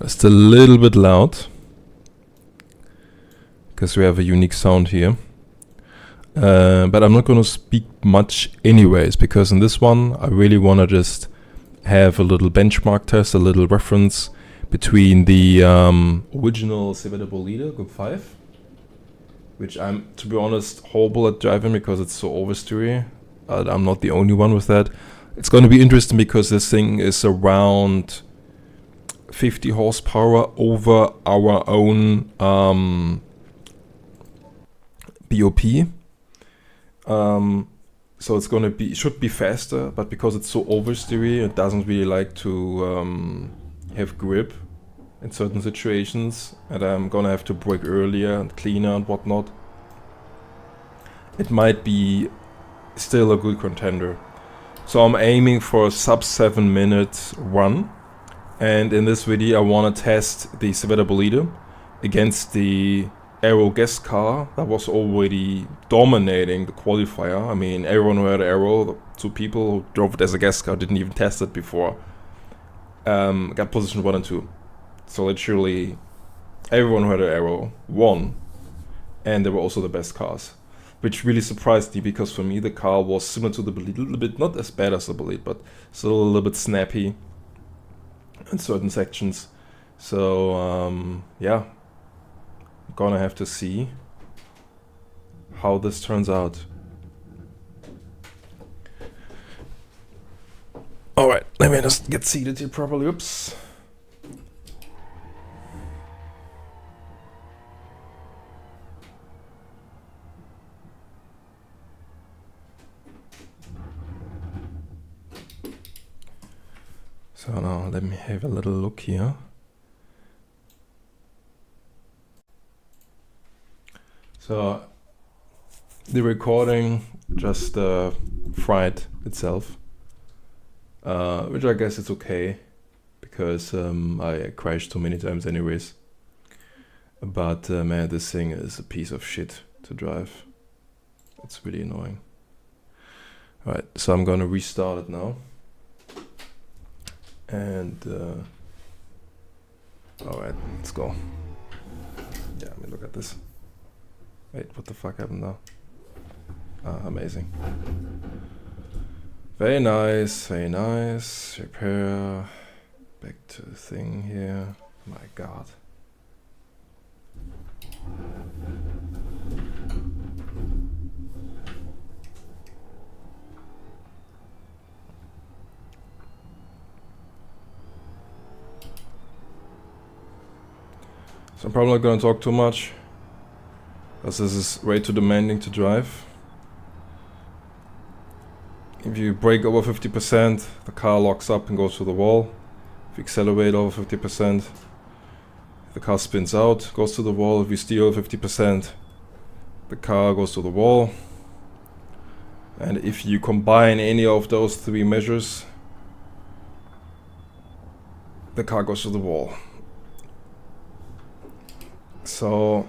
Just a little bit loud, because we have a unique sound here. But I'm not going to speak much anyways, because in this one I really want to just have a little benchmark test, a little reference between the original Civetta Bolide Group 5, which I'm, to be honest, horrible at driving because it's so oversteery. I'm not the only one with that. It's going to be interesting because this thing is around 50 horsepower over our own BOP. So it's going to be, should be faster, but because it's so oversteery, it doesn't really like to have grip in certain situations, and I'm gonna have to brake earlier and cleaner and whatnot. It might be still a good contender. So I'm aiming for a sub 7 minute run, and in this video I want to test the Civetta Bolide against the Aero guest car that was already dominating the qualifier. I mean, everyone who had Aero, the 2 people who drove it as a guest car, didn't even test it before, got position 1 and 2. So literally everyone who had an Aero won, and they were also the best cars, which really surprised me, because for me the car was similar to the Bolide, a little bit, not as bad as the Bolide, but still a little bit snappy in certain sections. So yeah, I'm gonna have to see how this turns out. Alright, let me just get seated here properly. Oops. So now let me have a little look here. So the recording just fried itself, which I guess it's okay, because I crashed too many times anyways. But man, this thing is a piece of shit to drive. It's really annoying. Alright, so I'm gonna restart it now. And alright, let's go. Yeah, I mean, look at this. Wait, what the fuck happened now? Ah, amazing. Very nice, very nice. Repair. Back to the thing here. My god. So I'm probably not going to talk too much, because this is way too demanding to drive. If you brake over 50%, the car locks up and goes to the wall. If you accelerate over 50%, the car spins out, goes to the wall. If you steer over 50%, the car goes to the wall. And if you combine any of those 3 measures, the car goes to the wall. So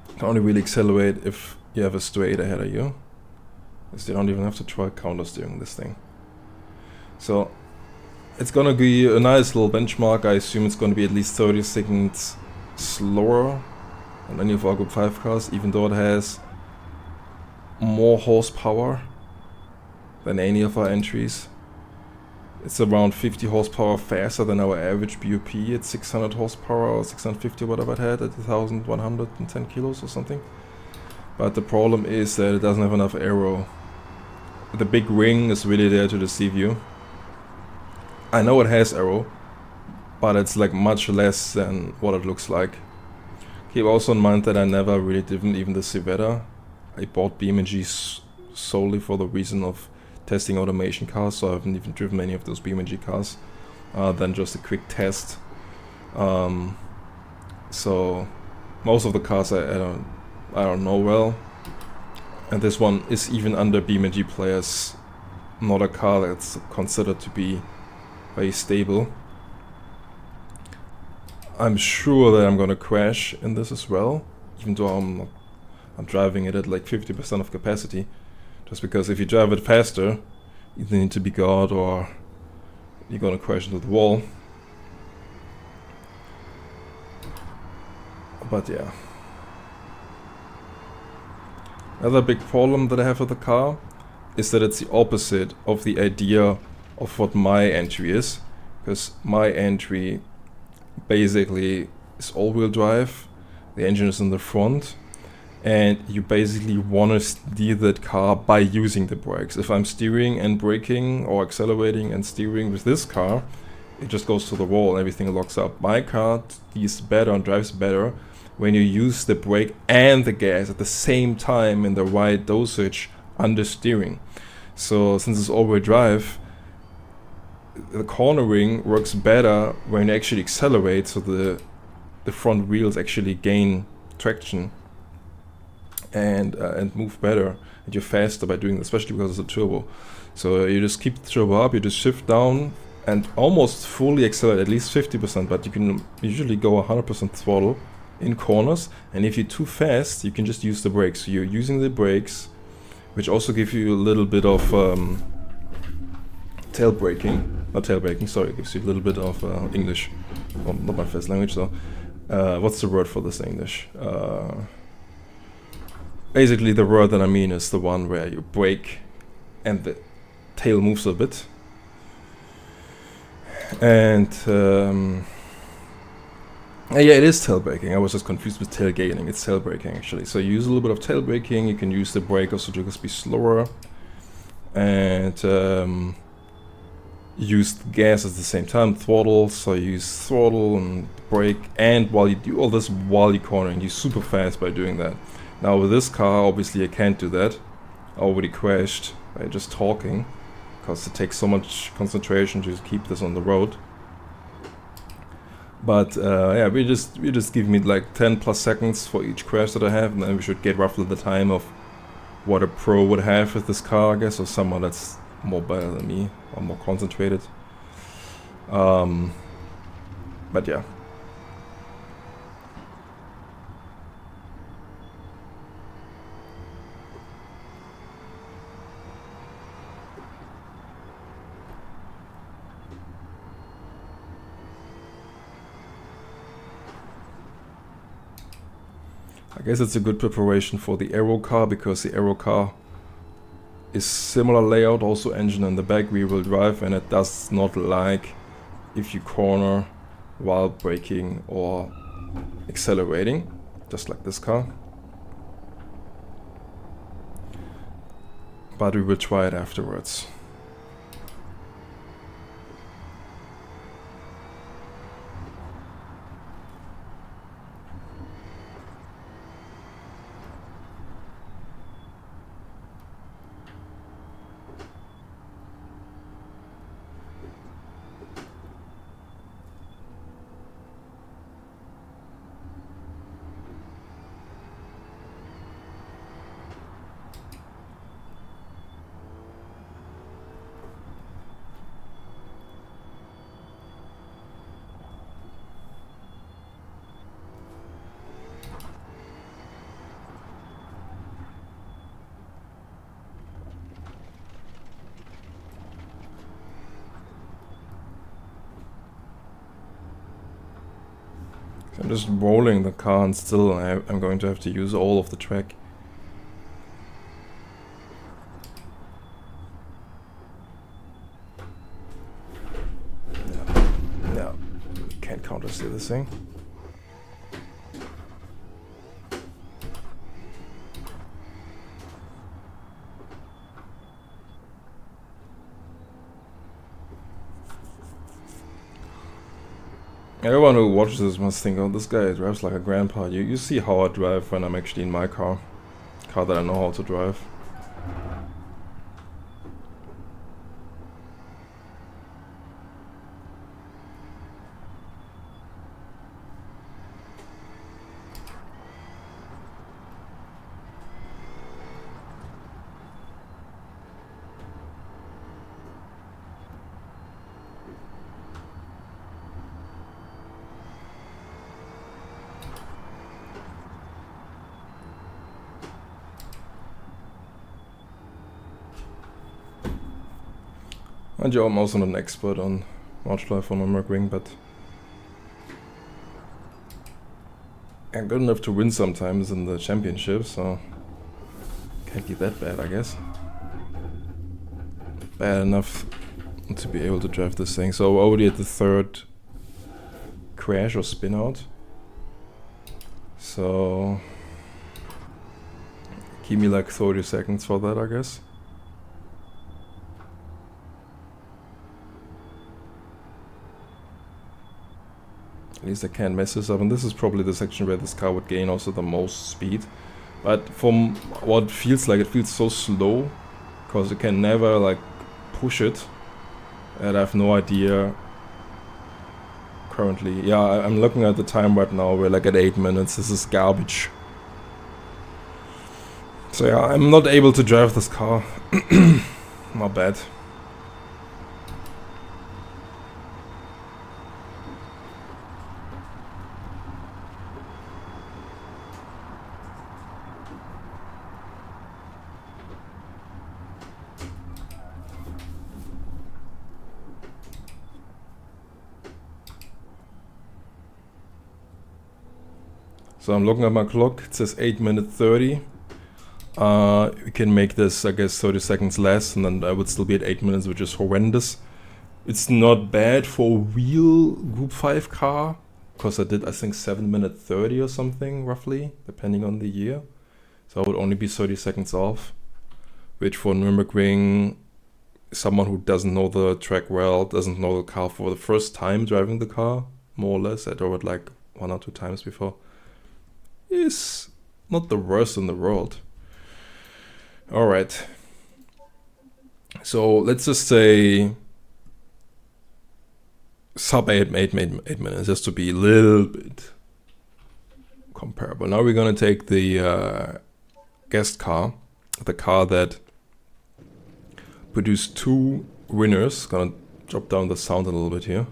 you can only really accelerate if you have a straight ahead of you, because they don't even have to try counter steering this thing. So it's gonna be a nice little benchmark. I assume it's gonna be at least 30 seconds slower than any of our Group 5 cars, even though it has more horsepower than any of our entries. It's around 50 horsepower faster than our average BOP at 600 horsepower or 650, whatever it had, at 1110 kilos or something. But the problem is that it doesn't have enough aero. The big ring is really there to deceive you. I know it has aero, but it's like much less than what it looks like. Keep also in mind that I never really driven even the Civetta. I bought Beamng solely for the reason of testing automation cars, so I haven't even driven any of those Beamng cars, than just a quick test. So most of the cars I don't know well, and this one is even under Beamng players not a car that's considered to be very stable. I'm sure that I'm gonna crash in this as well, even though I'm driving it at like 50% of capacity. Just because if you drive it faster, you need to be God or you're gonna crash into the wall. But yeah. Another big problem that I have with the car is that it's the opposite of the idea of what my entry is. Because my entry basically is all-wheel drive, the engine is in the front, and you basically want to steer that car by using the brakes. If I'm steering and braking or accelerating and steering with this car, it just goes to the wall and everything locks up. My car steers better and drives better when you use the brake and the gas at the same time in the right dosage under steering. So since it's all-wheel drive, the cornering works better when you actually accelerate, so the front wheels actually gain traction and move better, and you're faster by doing that, especially because it's a turbo. So you just keep the turbo up, you just shift down and almost fully accelerate, at least 50%, but you can usually go 100% throttle in corners, and if you're too fast you can just use the brakes. So you're using the brakes, which also give you a little bit of tail braking, not tail braking, sorry, it gives you a little bit of English, well, not my first language though. What's the word for this in English? Basically the word that I mean is the one where you brake and the tail moves a bit. And yeah, it is tail braking. I was just confused with tailgating. It's tail braking actually. So you use a little bit of tail braking. You can use the brake also to just be slower, and use the gas at the same time, throttle. So you use throttle and brake, and while you do all this while you're cornering, you're super fast by doing that. Now with this car, obviously I can't do that. I already crashed by just talking, because it takes so much concentration to keep this on the road. But yeah, we just give me like 10 plus seconds for each crash that I have, and then we should get roughly the time of what a pro would have with this car, I guess, or someone that's more better than me or more concentrated. But yeah. I guess it's a good preparation for the aero car, because the aero car is similar layout, also engine in the back, rear-wheel drive, and it does not like if you corner while braking or accelerating, just like this car. But we will try it afterwards. I'm just rolling the car, and still I'm going to have to use all of the track. Yeah, can't counter-steer this thing. Everyone who watches this must think, oh, this guy drives like a grandpa. You see how I drive when I'm actually in my car that I know how to drive. And yeah, I'm also not an expert on Nordschleife on my Merc Wing, but I'm good enough to win sometimes in the championship, so can't be that bad, I guess. Bad enough to be able to drive this thing. So already at the third crash or spin out. So give me like 30 seconds for that, I guess. At least I can't mess this up, and this is probably the section where this car would gain also the most speed. But from what it feels like, it feels so slow, because you can never like push it, and I have no idea currently. Yeah, I'm looking at the time right now, we're like at 8 minutes, this is garbage. So yeah, I'm not able to drive this car. Not bad. So I'm looking at my clock, it says 8 minutes 30. We can make this, I guess, 30 seconds less, and then I would still be at 8 minutes, which is horrendous. It's not bad for a real Group 5 car, because I did, I think, 7 minutes 30 or something, roughly, depending on the year. So I would only be 30 seconds off, which for Nürburgring, someone who doesn't know the track well, doesn't know the car for the first time driving the car, more or less, I drove it like 1 or 2 times before, is not the worst in the world. Alright. So let's just say sub 8 minutes, just to be a little bit comparable. Now we're gonna take the guest car, the car that produced 2 winners. Gonna drop down the sound a little bit here.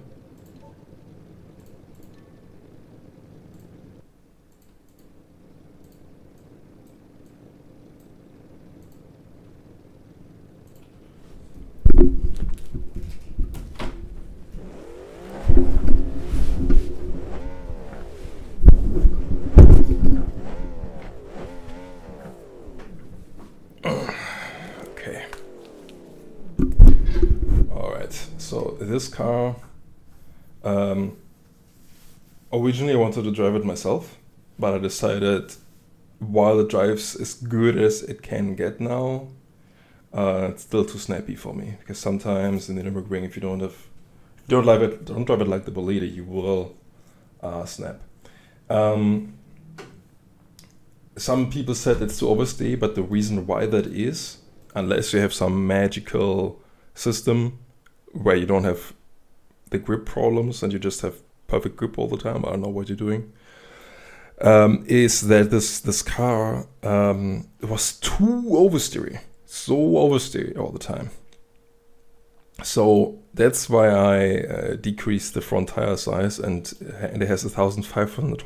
Okay. Alright, so this car, originally I wanted to drive it myself, but I decided while it drives as good as it can get now, it's still too snappy for me, because sometimes in the Nürburgring, if you don't drive it like the Bolide, you will snap. Some people said it's to overstay, but the reason why that is, unless you have some magical system where you don't have the grip problems and you just have perfect grip all the time, I don't know what you're doing, is that this car was too oversteery, so oversteery all the time. So that's why I decreased the front tire size, and it has 1,500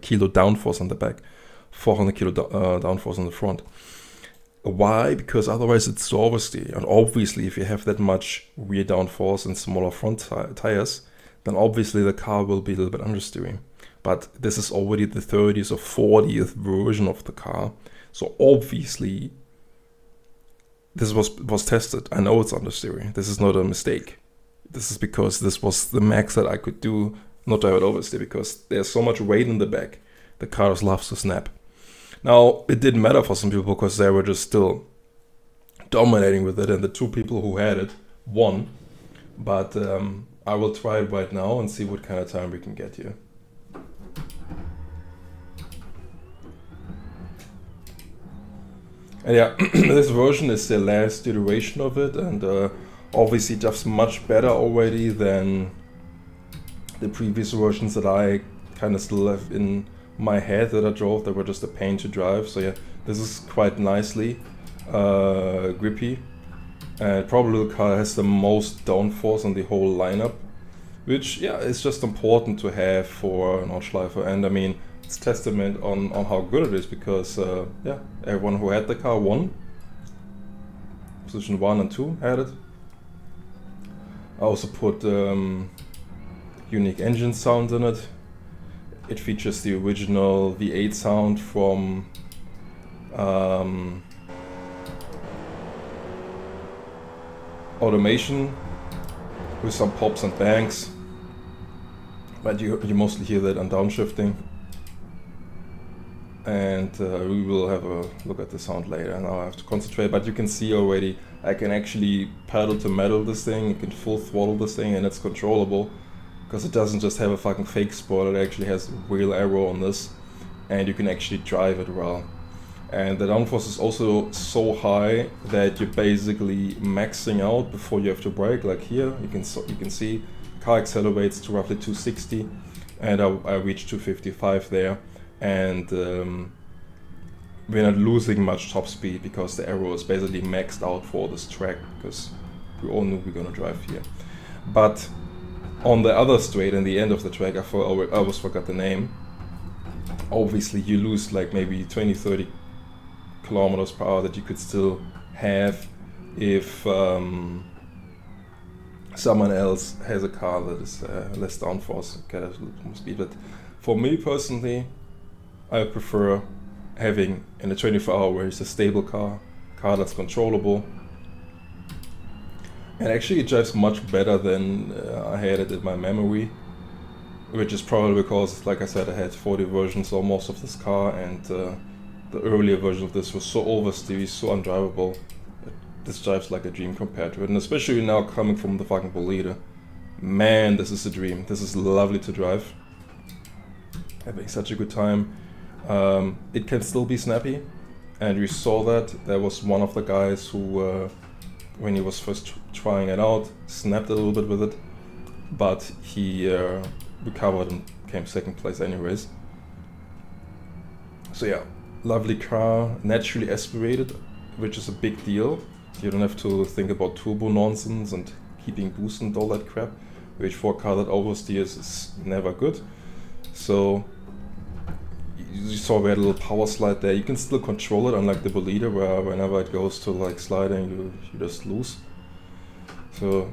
kilo downforce on the back, 400 kilo downforce on the front. Why? Because otherwise it's so oversteer. And obviously, if you have that much rear downforce and smaller front tires, then obviously the car will be a little bit understeering. But this is already the 30th or 40th version of the car, so obviously this was tested. I know it's understeering. This is not a mistake. This is because this was the max that I could do, not drive it oversteer, because there's so much weight in the back. The car just loves to snap. Now, it didn't matter for some people because they were just still dominating with it, and the 2 people who had it won. But I will try it right now and see what kind of time we can get here. And yeah, this version is the last iteration of it, and obviously just much better already than the previous versions that I kind of still have in my head that I drove. They were just a pain to drive. So yeah, this is quite nicely grippy, and probably the car has the most downforce on the whole lineup, which yeah, is just important to have for Nordschleife. And I mean, it's testament on how good it is, because yeah, everyone who had the car won. Position 1 and 2 had it. I also put unique engine sounds in it. It features the original V8 sound from Automation, with some pops and bangs, but you mostly hear that on downshifting. And we will have a look at the sound later. Now I have to concentrate, but you can see already I can actually pedal to metal this thing, you can full throttle this thing, and it's controllable because it doesn't just have a fucking fake spoiler, it actually has real aero on this, and you can actually drive it well. And the downforce is also so high that you're basically maxing out before you have to brake. Like here, you can see car accelerates to roughly 260, and I reached 255 there. And we're not losing much top speed because the aero is basically maxed out for this track, because we all knew we're gonna drive here. But on the other straight, in the end of the track, I always forgot the name. Obviously, you lose like maybe 20-30 kilometers per hour that you could still have if someone else has a car that is less downforce, get a little more speed. But for me personally, I prefer having in a 24-hour race a stable car that's controllable. And actually it drives much better than I had it in my memory, which is probably because, like I said, I had 40 versions almost of this car, and the earlier version of this was so oversteery, so undrivable. This drives like a dream compared to it, and especially now coming from the fucking Bolide. Man, this is a dream. This is lovely to drive. Having such a good time. It can still be snappy, and we saw that. There was one of the guys who, when he was first trying it out, snapped a little bit with it, but he recovered and came second place anyways. So yeah, lovely car, naturally aspirated, which is a big deal. You don't have to think about turbo nonsense and keeping boost and all that crap, which for a car that oversteers is never good. So you saw we had a little power slide there. You can still control it, unlike the Bolide, where whenever it goes to like sliding, you just lose. So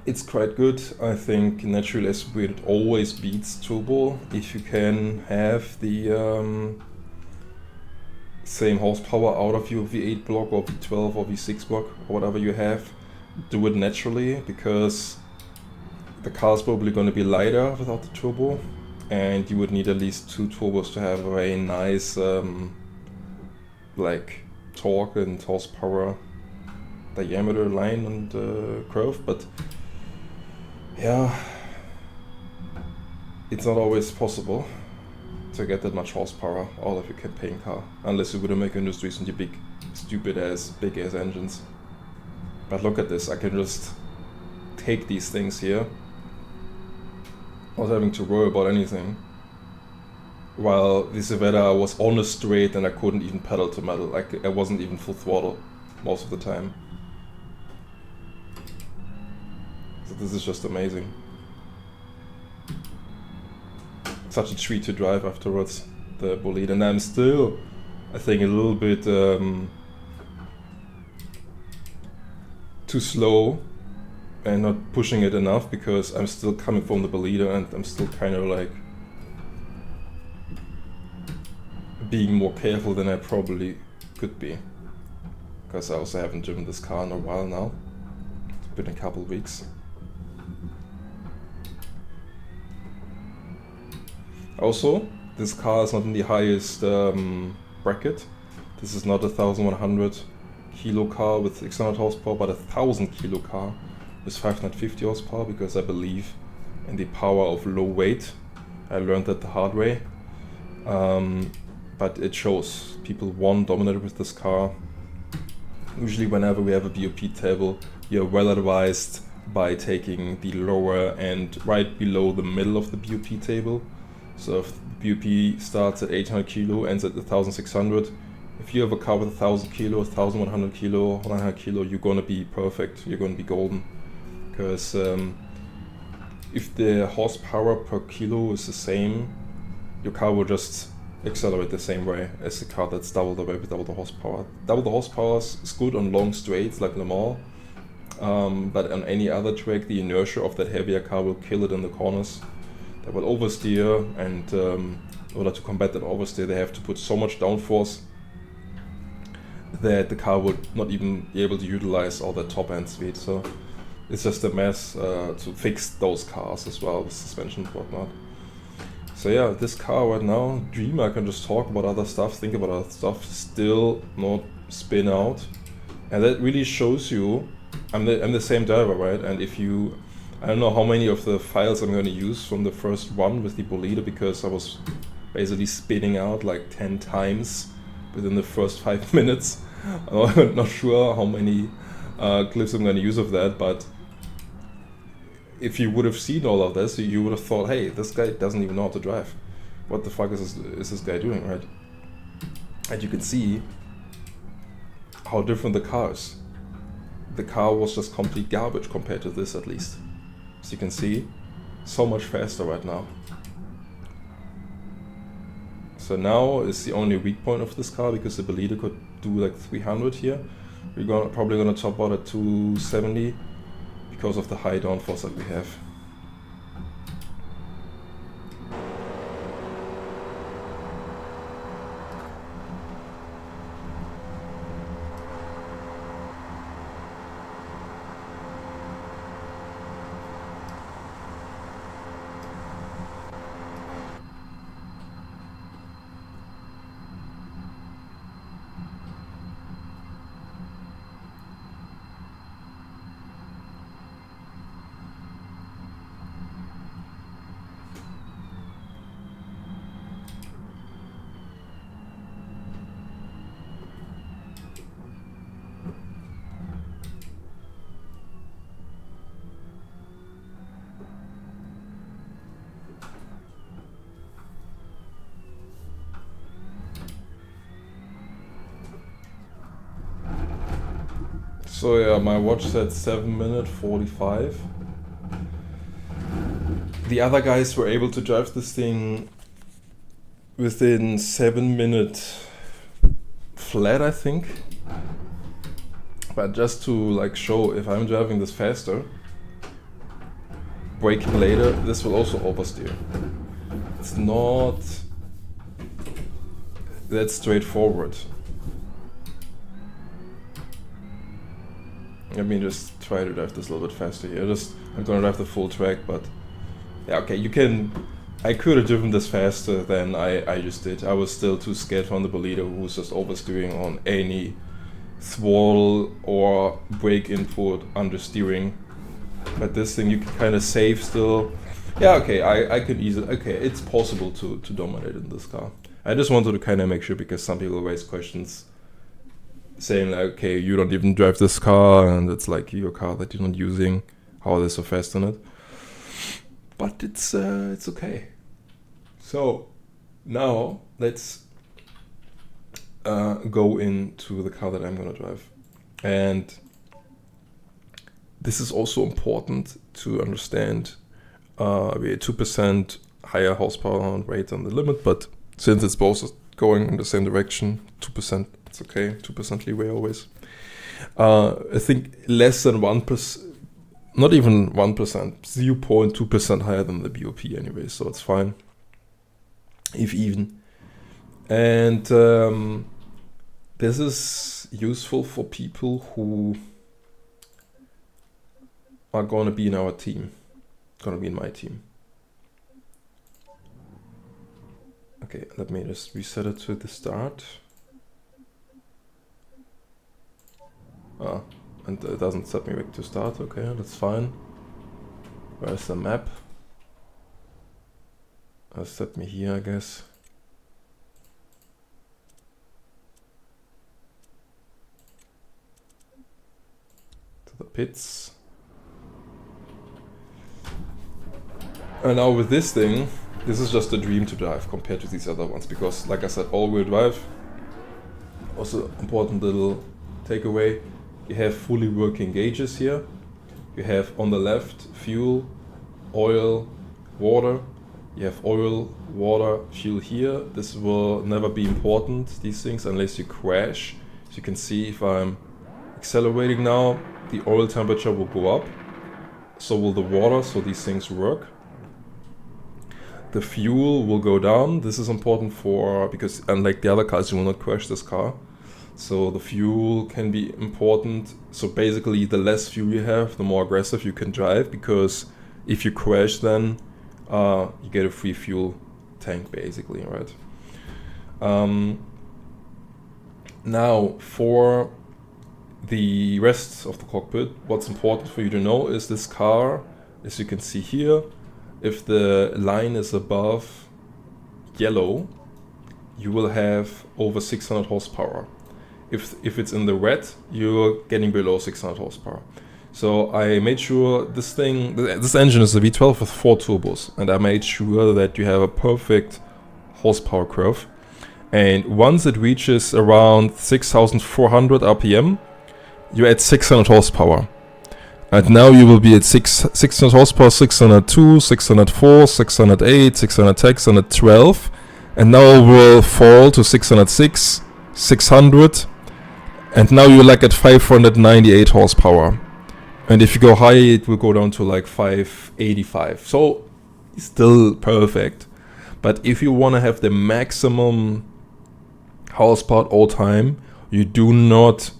it's quite good. I think naturally aspirated always beats turbo if you can have the same horsepower out of your V8 block or V12 or V6 block or whatever you have. Do it naturally, because the car is probably going to be lighter without the turbo, and you would need at least 2 turbos to have a very nice like torque and horsepower diameter line and curve. But yeah, it's not always possible to get that much horsepower out of your campaign car, unless you Widowmaker Industries and your big stupid ass big ass engines. But look at this, I can just take these things here without having to worry about anything. While the Civetta was on a straight and I couldn't even pedal to metal, like I wasn't even full throttle most of the time. So this is just amazing. Such a treat to drive afterwards, the Bolide, and I'm still, I think, a little bit too slow and not pushing it enough, because I'm still coming from the Bolide and I'm still kind of like being more careful than I probably could be, because I also haven't driven this car in a while now. It's been a couple weeks. Also, this car is not in the highest bracket. This is not a 1100 kilo car with 600 horsepower, but a 1000 kilo car with 550 horsepower, because I believe in the power of low weight. I learned that the hard way. But it shows. People dominated with this car. Usually whenever we have a BOP table, you're well advised by taking the lower end right below the middle of the BOP table. So if the BOP starts at 800 kilo, ends at 1600, if you have a car with 1000 kilo, 1100 kilo, 900 kilo, you're gonna be perfect, you're gonna be golden. Because if the horsepower per kilo is the same, your car will just accelerate the same way as the car that's double the weight with double the horsepower. Double the horsepower is good on long straights like Le Mans, but on any other track, the inertia of that heavier car will kill it in the corners. that will oversteer, and in order to combat that oversteer, they have to put so much downforce that the car would not even be able to utilize all that top end speed. So it's just a mess to fix those cars as well, with suspension and whatnot. So yeah, this car right now, Dream, I can just talk about other stuff, think about other stuff, still not spin out. And that really shows you, I'm the same driver, right? And if you, I don't know how many of the files I'm going to use from the first one with the bolide, because I was basically spinning out like 10 times within the first 5 minutes. I'm not sure how many clips I'm going to use of that, but if you would have seen all of this, you would have thought, hey, this guy doesn't even know how to drive. What the fuck is this guy doing, right? And you can see how different the car is. The car was just complete garbage compared to this, at least. As you can see, so much faster right now. So now is the only weak point of this car, because the bolide could do like 300 here. We're probably gonna top out at 270 because of the high downforce that we have. So yeah, my watch said 7 minute 45. The other guys were able to drive this thing within 7 minutes flat, I think. But just to like show, if I'm driving this faster, braking later, this will also oversteer. It's not that straightforward. Let me just try to drive this a little bit faster here. I'm gonna drive the full track, but yeah, okay, I could have driven this faster than I just did. I was still too scared from the bolide, who was just oversteering on any throttle or brake input understeering. But this thing you can kind of save still. Yeah, okay, I could easily, okay, it's possible to dominate in this car. I just wanted to kind of make sure, because some people raise questions saying like, okay, you don't even drive this car, and it's like your car that you're not using, how are they so fast on it? But it's okay. So now let's go into the car that I'm gonna drive. And this is also important to understand. We are 2% higher horsepower and weight than the limit, but since it's both going in the same direction, 2%, it's okay, 2% leeway always. I think less than 1%, not even 1%, 0.2% higher than the BOP anyway, so it's fine, if even. And this is useful for people who are going to be in our team, going to be in my team. Okay, let me just reset it to the start. And it doesn't set me back to start. Okay, that's fine. Where's the map? Set me here, I guess. To the pits. And now with this thing, this is just a dream to drive compared to these other ones, because like I said, all-wheel drive. Also important little takeaway, you have fully working gauges here. You have on the left fuel, oil, water. You have oil, water, fuel here. This will never be important, these things, unless you crash. As you can see, if I'm accelerating now, the oil temperature will go up. So will the water, so these things work. the fuel will go down. This is important because unlike the other cars, you will not crash this car. So the fuel can be important. So basically, the less fuel you have, the more aggressive you can drive, because if you crash, then you get a free fuel tank, basically, right? Now, for the rest of the cockpit, what's important for you to know is this car, as you can see here, if the line is above yellow, you will have over 600 horsepower. If it's in the red, you're getting below 600 horsepower. So I made sure this engine is a V12 with 4 turbos, and I made sure that you have a perfect horsepower curve. And once it reaches around 6,400 RPM, you add 600 horsepower. And now you will be at 600 horsepower, 602, 604, 608, 610, 612. And now it will fall to 606, 600. And now you're like at 598 horsepower. And if you go high, it will go down to like 585. So it's still perfect. But if you want to have the maximum horsepower all time, you do not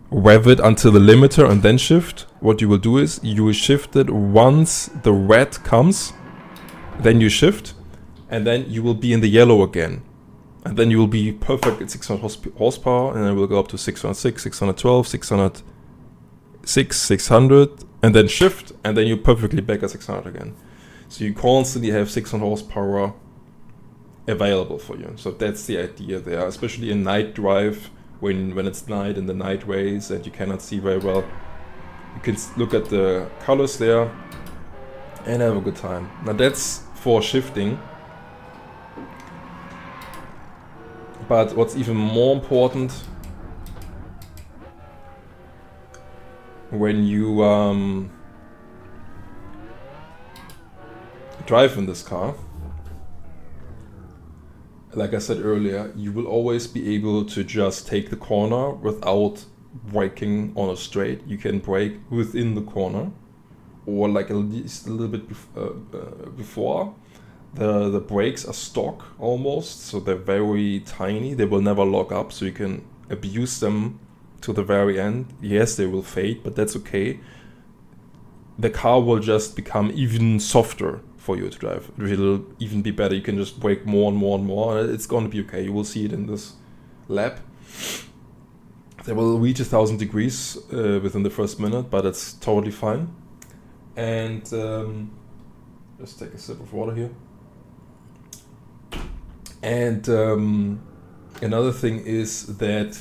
rev it until the limiter and then shift. What you will do is you will shift it once the red comes, then you shift, and then you will be in the yellow again. And then you will be perfect at 600 horsepower, and then we'll go up to 606, 612, 606, 600, and then shift, and then you're perfectly back at 600 again. So you constantly have 600 horsepower available for you. So that's the idea there, especially in night drive, when it's night in the night race and you cannot see very well. You can look at the colors there and have a good time. Now that's for shifting. But what's even more important, when you drive in this car, like I said earlier, you will always be able to just take the corner without braking on a straight. You can brake within the corner, or like at least a little bit before. The brakes are stock almost, so they're very tiny. They will never lock up, so you can abuse them to the very end. Yes, they will fade, but that's okay. The car will just become even softer for you to drive. It will even be better. You can just brake more and more and more, and it's going to be okay. You will see it in this lap. They will reach 1,000 degrees within the first minute, but it's totally fine. And just take a sip of water here. And another thing is that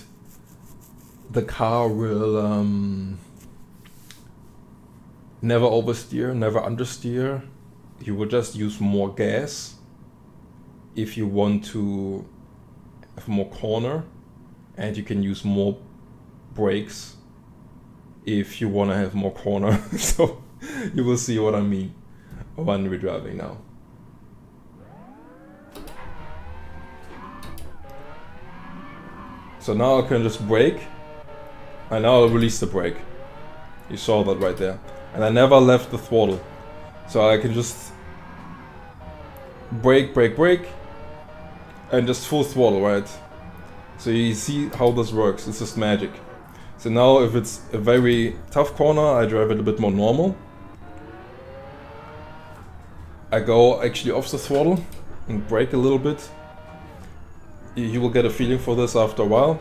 the car will never oversteer, never understeer. You will just use more gas if you want to have more corner, and you can use more brakes if you want to have more corner. So you will see what I mean when we're driving now. So now I can just brake, and now I'll release the brake. You saw that right there. And I never left the throttle. So I can just brake, brake, brake, and just full throttle, right? So you see how this works. It's just magic. So now if it's a very tough corner, I drive it a bit more normal. I go actually off the throttle and brake a little bit. You will get a feeling for this after a while.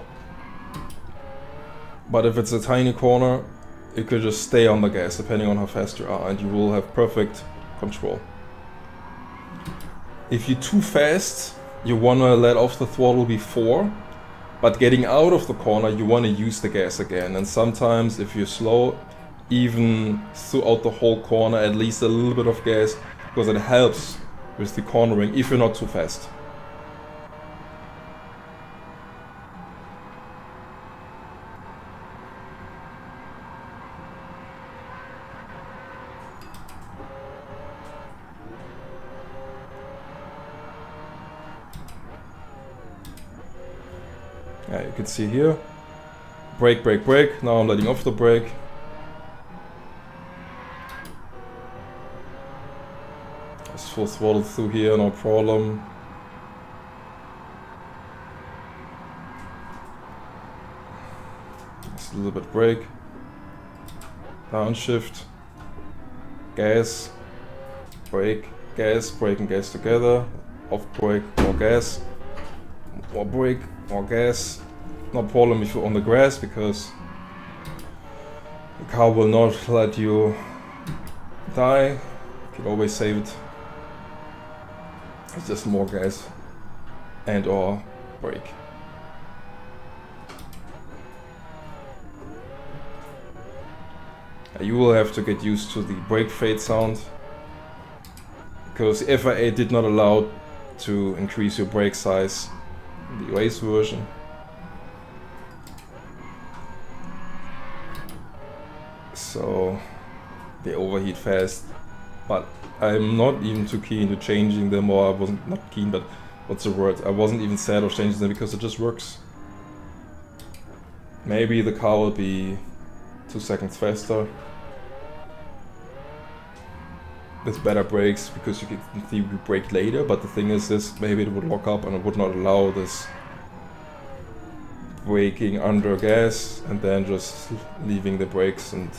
But if it's a tiny corner, you could just stay on the gas depending on how fast you are, and you will have perfect control. If you're too fast, you want to let off the throttle before, but getting out of the corner, you want to use the gas again. And sometimes if you're slow, even throughout the whole corner, at least a little bit of gas, because it helps with the cornering if you're not too fast. Yeah, you can see here, brake, brake, brake. Now I'm letting off the brake. Just full throttle through here, no problem. Just a little bit brake. Downshift. Gas. Brake. Gas. Brake and gas together. Off brake. More gas. More brake. More gas. No problem if you're on the grass, because the car will not let you die. You can always save it. It's just more gas and or brake. You will have to get used to the brake fade sound, because the FIA did not allow to increase your brake size in the race version. So they overheat fast, but I'm not even too keen to changing them, or I wasn't not keen, but what's the word? I wasn't even sad of changing them, because it just works. Maybe the car will be 2 seconds faster with better brakes, because you can in theory brake later, but the thing is this, maybe it would lock up and it would not allow this braking under gas and then just leaving the brakes. And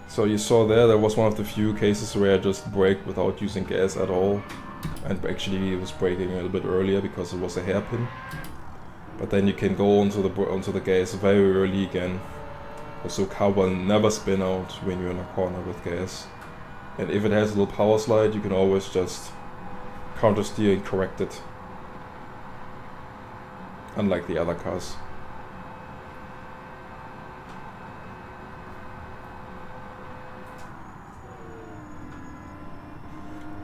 so you saw there was one of the few cases where I just braked without using gas at all, and actually it was braking a little bit earlier because it was a hairpin. But then you can go onto the gas very early again. Also, car will never spin out when you're in a corner with gas. And if it has a little power slide, you can always just counter steer and correct it. Unlike the other cars.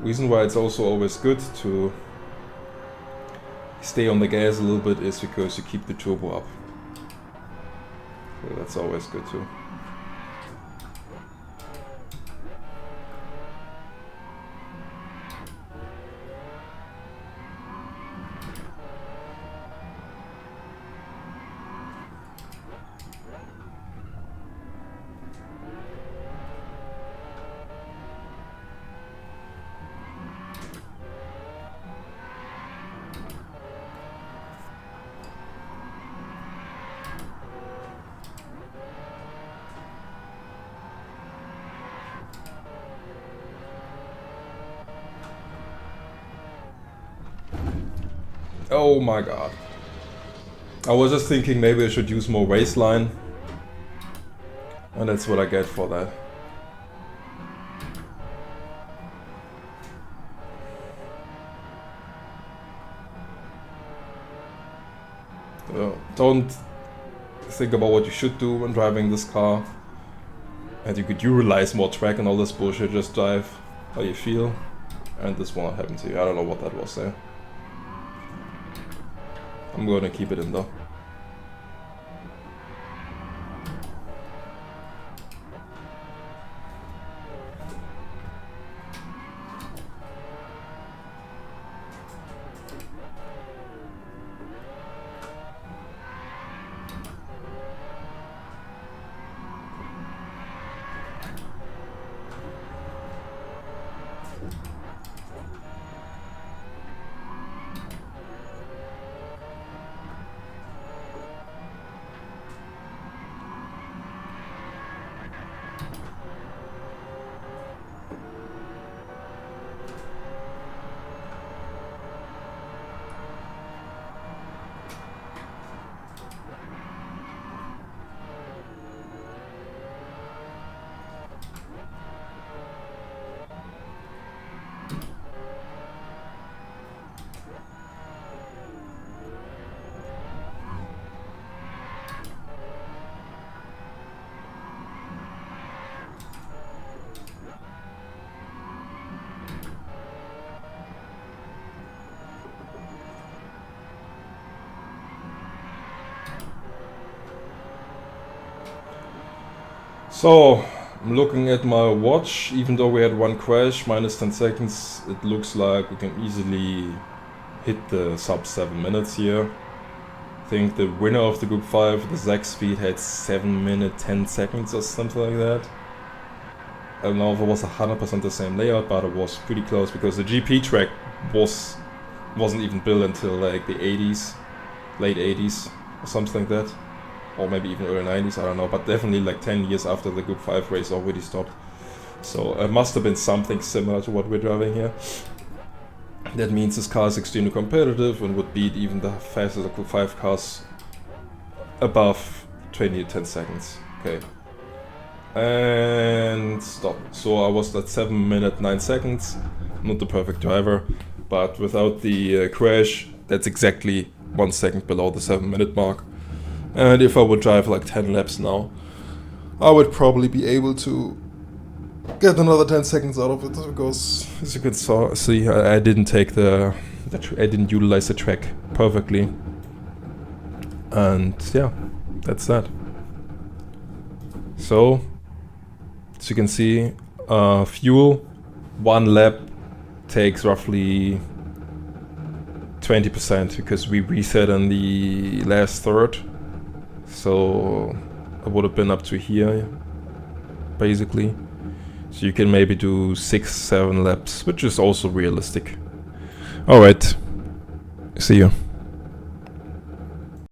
Reason why it's also always good to stay on the gas a little bit is because you keep the turbo up. So that's always good too. Oh my god. I was just thinking maybe I should use more waistline. And that's what I get for that. So don't think about what you should do when driving this car. And you could utilize more track and all this bullshit, just drive how you feel. And this will not happen to you. I don't know what that was there. I'm gonna keep it in though. So, I'm looking at my watch, even though we had one crash, minus 10 seconds, it looks like we can easily hit the sub 7 minutes here. I think the winner of the Group 5, the Zach Speed, had 7 minutes 10 seconds or something like that. I don't know if it was 100% the same layout, but it was pretty close because the GP track wasn't even built until like the 80s, late 80s or something like that. Or maybe even early 90s, I don't know, but definitely like 10 years after the Group 5 race already stopped. So it must have been something similar to what we're driving here. That means this car is extremely competitive and would beat even the fastest Group 5 cars above 20 to 10 seconds. Okay. And stop. So I was at 7 minutes 9 seconds. Not the perfect driver, but without the crash, that's exactly 1 second below the 7 minute mark. And if I would drive like 10 laps now, I would probably be able to get another 10 seconds out of it, because as you can see, I didn't take I didn't utilize the track perfectly. And yeah, that's that. So, as you can see, fuel, 1 lap takes roughly 20% because we reset in the last third. So I would have been up to here, basically. So you can maybe do 6-7 laps, which is also realistic. Alright, see you.